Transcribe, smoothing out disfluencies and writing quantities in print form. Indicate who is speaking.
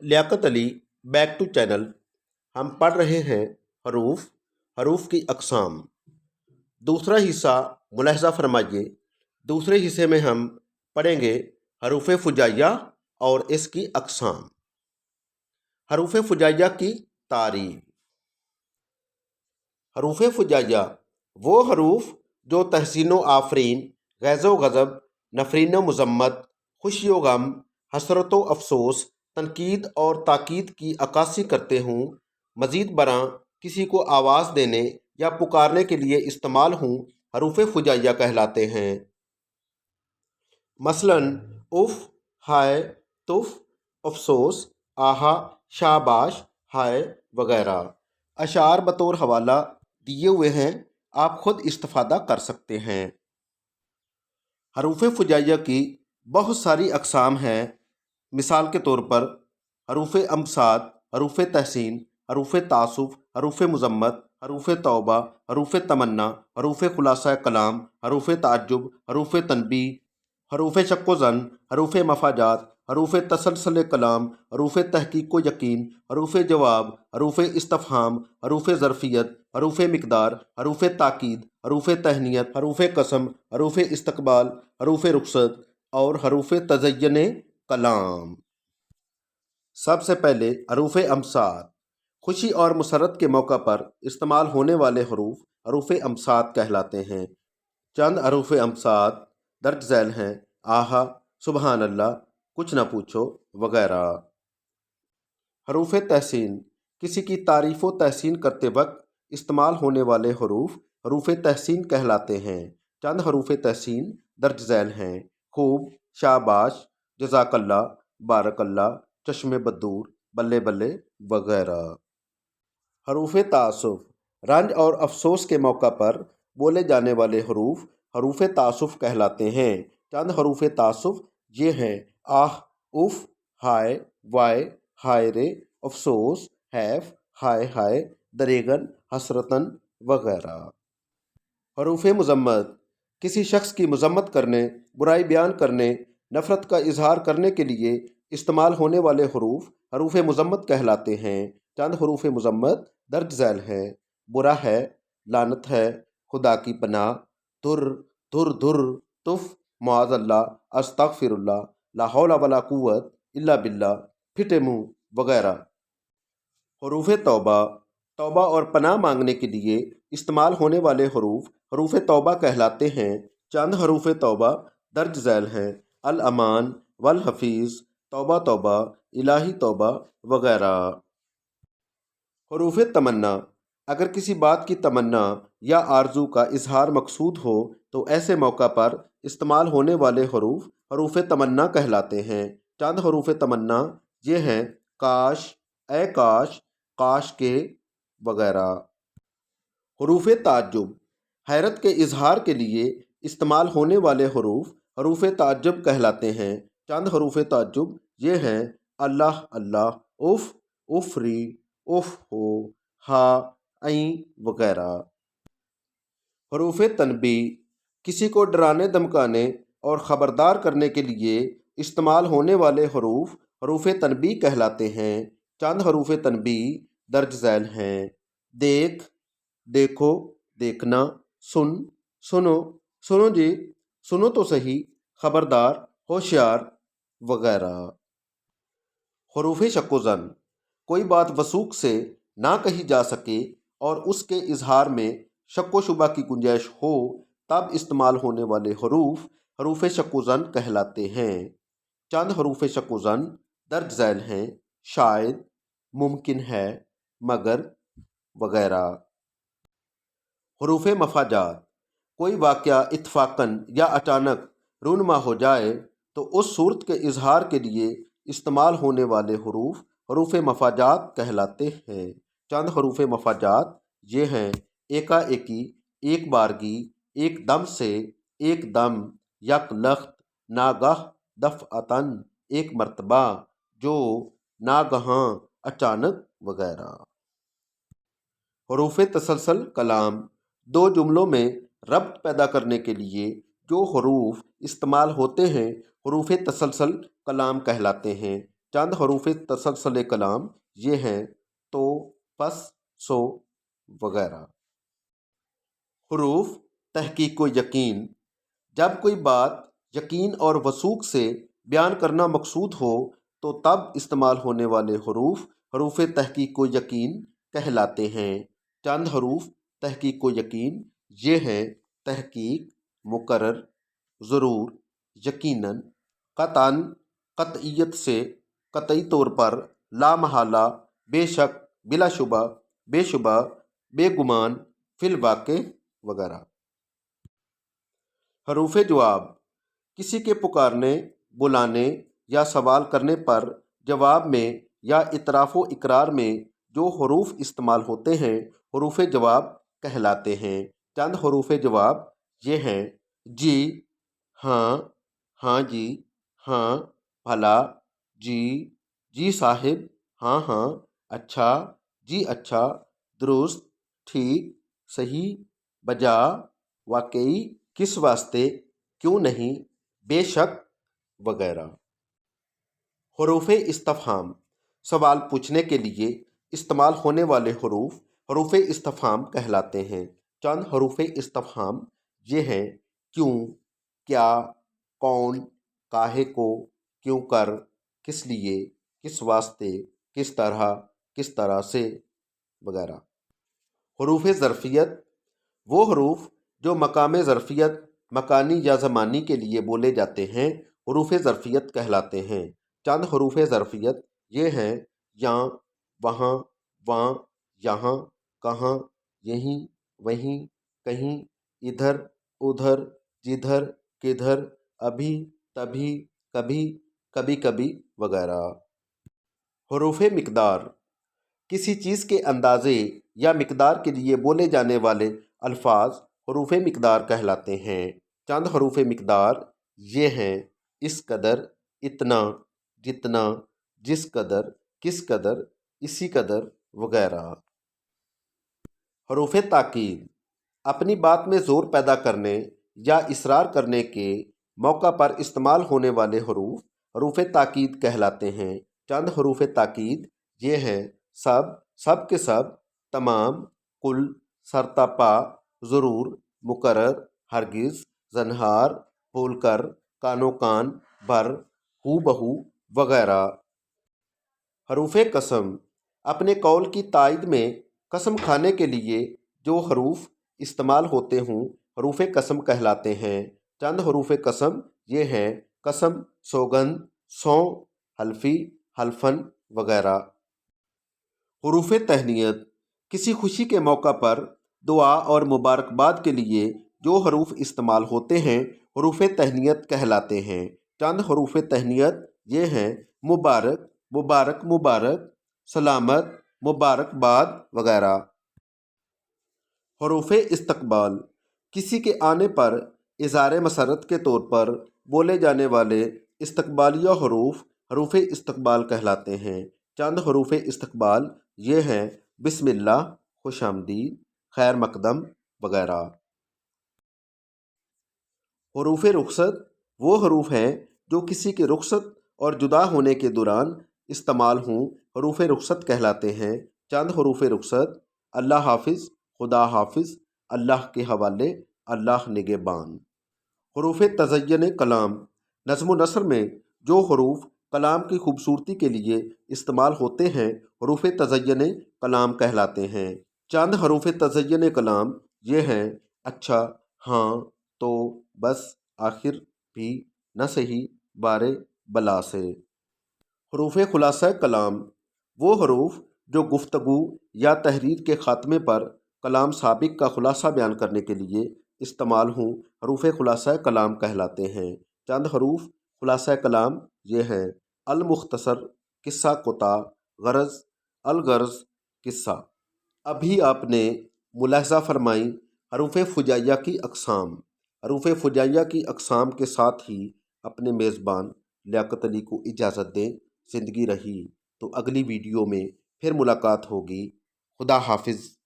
Speaker 1: Liaquat Ali, back to channel. हम पढ़ रहे हैं हरूफ की अक़साम। दूसरा हिस्सा मुलाहज़ा फरमाइए। दूसरे हिस्से में हम पढ़ेंगे हरूफ फुजाइया और इसकी अक़साम। हरूफ फुजाइया की तारीफ़। हरूफ फुजाइया वो हरूफ जो तहसीन व आफरीन, गैज़ व गज़ब, नफरीन व मज़म्मत, खुशी व गम, हसरत व अफसोस, तनकीद और ताकीद की अक्कासी करते हों, मज़ीद बरां किसी को आवाज़ देने या पुकारने के लिए इस्तेमाल हों, हरूफ फुजाइया कहलाते हैं। मसलन उफ़, हाय, तुफ़, अफसोस, आहा, शाबाश, हाय वगैरह। अशार बतौर हवाला दिए हुए हैं, आप खुद इस्तिफ़ादा कर सकते हैं। हरूफ फुजाइया की बहुत सारी अक़साम हैं। मिसाल के तौर पर हरूफ अमसाद, हरूफ तहसीन, हरूफ तासुफ़, हरूफ मुज़म्मत, हरूफ तौबा, हरूफ तमन्ना, हरूफ खुलासा कलाम, हरूफ ताज्जुब, हरूफ तनबीह, हरूफ शक्को ज़न, हरूफ मफाजात, हरूफ तसलसल कलाम, हरूफ तहकीक व यकीन, हरूफ जवाब, हरूफ इस्तफ़हाम, हरूफ ज़रफ़ियत, हरूफ मिक़दार, हरूफ ताकीद, हरूफ तहनीयत, हरूफ कसम, हरूफ इस्तक़बाल, हरूफ रुख़सत और हरूफ तज़य्युन कलाम। सबसे पहले हरूफ अमसाद। खुशी और मुसरत के मौका पर इस्तेमाल होने वाले हरूफ हरूफ अमसाद कहलाते हैं। चंद हरूफ अमसाद दर्ज झैल हैं: आहा, सुबहान अल्लाह, कुछ ना पूछो वगैरह। हरूफ तहसीन किसी की तारीफ़ व तहसीन करते वक्त इस्तेमाल होने वाले हरूफ हरूफ तहसीन कहलाते हैं। चंद हरूफ तहसीन दर्ज झैल हैं: खूब, शाबाश, जज़ाकल्लाह, बारकल्लाह, चश्मे बदूर, बल्ले बल्ले वगैरह। हरूफ तासुफ़ रंज और अफसोस के मौका पर बोले जाने वाले हरूफ हरूफ तासुफ़ कहलाते हैं। चंद हरूफ तासुफ़ ये हैं: आह, उफ़, हाय, वाय, हाय रे, अफसोस, हैफ, हाय हाय, दरेगन, हसरतन वगैरह। हरूफ मुज़म्मत किसी शख्स की मज़म्मत करने, बुराई बयान करने, नफ़रत का इजहार करने के लिए इस्तेमाल होने वाले हरूफ हरूफ मुज़म्मत कहलाते हैं। चंद हरूफ मुज़म्मत दर्ज झैल हैं: बुरा है, लानत है, खुदा की पनाह, धुर, धुर धुर, तुफ़, मुआज़ल्लाह, अस्तग़फिरुल्लाह, ला हौला वला कुव्वत इल्ला बिल्लाह, फिटे मुँह वगैरह। हरूफ तौबा तौबा और पनाह मांगने के लिए इस्तेमाल होने वाले हरूफ हरूफ तौबा कहलाते हैं। चंद हरूफ तौबा दर्ज झैल हैं: अल अमान, वल हफीज़, तौबा तौबा, इलाही तौबा वगैरह। हरूफ तमन्ना अगर किसी बात की तमन्ना या आरजू का इजहार मकसूद हो तो ऐसे मौका पर इस्तेमाल होने वाले हरूफ हरूफ तमन्ना कहलाते हैं। चंद हरूफ तमन्ना ये हैं: काश, ए काश, काश के वगैरह। हरूफ ताज्जुब हैरत के इजहार के लिए इस्तेमाल होने वाले हरूफ हरूफ ताज्जुब कहलाते हैं। चंद हरूफ ताज्जुब ये हैं: अल्लाह अल्लाह, उफ़, उफ़री, उफ़ हो, हा, ऐ वगैरह। हरूफ तनबीह किसी को डराने धमकाने और ख़बरदार करने के लिए इस्तेमाल होने वाले हरूफ हरूफ तनबीह कहलाते हैं। चंद हरूफ तनबीह दर्ज झैल हैं: देख, देखो, देखना, सुन, सुनो, सुनो जी, सुनो तो सही, खबरदार, होशियार वगैरह। हरूफ शक्को ज़न कोई बात वसूख से ना कही जा सके और उसके इजहार में शक्को शुबा की गुंजाइश हो तब इस्तेमाल होने वाले हरूफ हरूफ शक्को ज़न कहलाते हैं। चंद हरूफ शक्को ज़न दर्ज झैल हैं: शायद, मुमकिन है, मगर वगैरह। हरूफ मफाजात कोई वाक़या इत्तफ़ाक़न या अचानक रूनमा हो जाए तो उस सूरत के इजहार के लिए इस्तेमाल होने वाले हरूफ हरूफ मफाजात कहलाते हैं। चंद हरूफ मफाजात ये हैं: एकाएकी, एक बारगी, एक दम से, एक दम, यक लख्त, नागाह, दफ़अतन, एक मरतबा, जो, नागहां, अचानक वगैरह। हरूफ तसलसल कलाम दो जुमलों में रब्त पैदा करने के लिए जो हरूफ इस्तेमाल होते हैं हरूफ तसलसल कलाम कहलाते हैं। چند حروف تسلسل کلام یہ ہیں تو، پس، سو وغیرہ۔ حروف تحقیق و یقین، جب کوئی بات یقین اور وثوق سے بیان کرنا مقصود ہو تو تب استعمال ہونے والے حروف حروف تحقیق و یقین کہلاتے ہیں۔ چند حروف تحقیق و یقین یہ ہیں: تحقیق، مقرر، ضرور، یقیناً، قطعاً، قطعیت سے، قطعی طور پر، لا محالہ، بے شک، بلا شبہ، بے شبہ، بے گمان، فی الواقع وغیرہ۔ حروف جواب، کسی کے پکارنے، بلانے یا سوال کرنے پر جواب میں یا اعتراف و اقرار میں جو حروف استعمال ہوتے ہیں حروف جواب کہلاتے ہیں۔ چند حروف جواب یہ ہیں: جی، ہاں، ہاں جی، ہاں، بھلا، جی، جی صاحب، ہاں ہاں، اچھا، جی اچھا، درست، ٹھیک، صحیح، بجا، واقعی، کس واسطے، کیوں نہیں، بے شک وغیرہ۔ حروف استفہام، سوال پوچھنے کے لیے استعمال ہونے والے حروف حروف استفہام کہلاتے ہیں۔ چند حروف استفہام یہ ہیں: کیوں، کیا، کون، کاہے کو، کیوں کر، کس لیے، کس واسطے، کس طرح سے وغیرہ۔ حروف ظرفیت، وہ حروف جو مقام ظرفیت، مکانی یا زمانی کے لیے بولے جاتے ہیں حروف ظرفیت کہلاتے ہیں۔ چند حروف ظرفیت یہ ہیں: یاں، وہاں، واں، یہاں، کہاں، یہیں، وہیں، کہیں، ادھر، ادھر، جدھر، کدھر، ابھی، تبھی، کبھی، کبھی کبھی وغیرہ۔ حروف مقدار، کسی چیز کے اندازے یا مقدار کے لیے بولے جانے والے الفاظ حروف مقدار کہلاتے ہیں۔ چند حروف مقدار یہ ہیں: اس قدر، اتنا، جتنا، جس قدر، کس قدر، اسی قدر وغیرہ۔ حروف تاکید، اپنی بات میں زور پیدا کرنے یا اصرار کرنے کے موقع پر استعمال ہونے والے حروف حروف تاکید کہلاتے ہیں۔ چند حروف تاکید یہ ہیں: سب، سب کے سب، تمام، کل، سرتاپا، ضرور، مقرر، ہرگز، زنہار، بھول کر، کانو کان، بھر، ہو بہو وغیرہ۔ حروف قسم، اپنے قول کی تائید میں قسم کھانے کے لیے جو حروف استعمال ہوتے ہوں حروف قسم کہلاتے ہیں۔ چند حروف قسم یہ ہیں: قسم، سوگند، سوں، حلفی، حلفاً وغیرہ۔ حروف تہنیت، کسی خوشی کے موقع پر دعا اور مبارکباد کے لیے جو حروف استعمال ہوتے ہیں حروف تہنیت کہلاتے ہیں۔ چند حروف تہنیت یہ ہیں: مبارک، مبارک مبارک، سلامت، مبارکباد وغیرہ۔ حروف استقبال، کسی کے آنے پر اظہار مسرت کے طور پر بولے جانے والے استقبالیہ حروف حروف استقبال کہلاتے ہیں۔ چند حروف استقبال یہ ہیں: بسم اللہ، خوش آمدید، خیر مقدم وغیرہ۔ حروف رخصت، وہ حروف ہیں جو کسی کے رخصت اور جدا ہونے کے دوران استعمال ہوں حروف رخصت کہلاتے ہیں۔ چند حروف رخصت: اللہ حافظ، خدا حافظ، اللہ کے حوالے، اللہ نگہبان۔ حروف تزئین کلام، نظم و نثر میں جو حروف کلام کی خوبصورتی کے لیے استعمال ہوتے ہیں حروف تزئین کلام کہلاتے ہیں۔ چند حروف تزئین کلام یہ ہیں: اچھا، ہاں، تو، بس، آخر، بھی، نہ صحیح، بارے، بلا سے۔ حروف خلاصہ کلام، وہ حروف جو گفتگو یا تحریر کے خاتمے پر کلام سابق کا خلاصہ بیان کرنے کے لیے استعمال ہوں حروف خلاصہ کلام کہلاتے ہیں۔ چند حروف خلاصہ کلام یہ ہیں: المختصر، قصہ کتا، غرض، الغرض، قصہ۔ ابھی آپ نے ملاحظہ فرمائی حروف فجائیہ کی اقسام۔ حروف فجائیہ کی اقسام کے ساتھ ہی اپنے میزبان لیاقت علی کو اجازت دیں۔ زندگی رہی تو اگلی ویڈیو میں پھر ملاقات ہوگی۔ خدا حافظ۔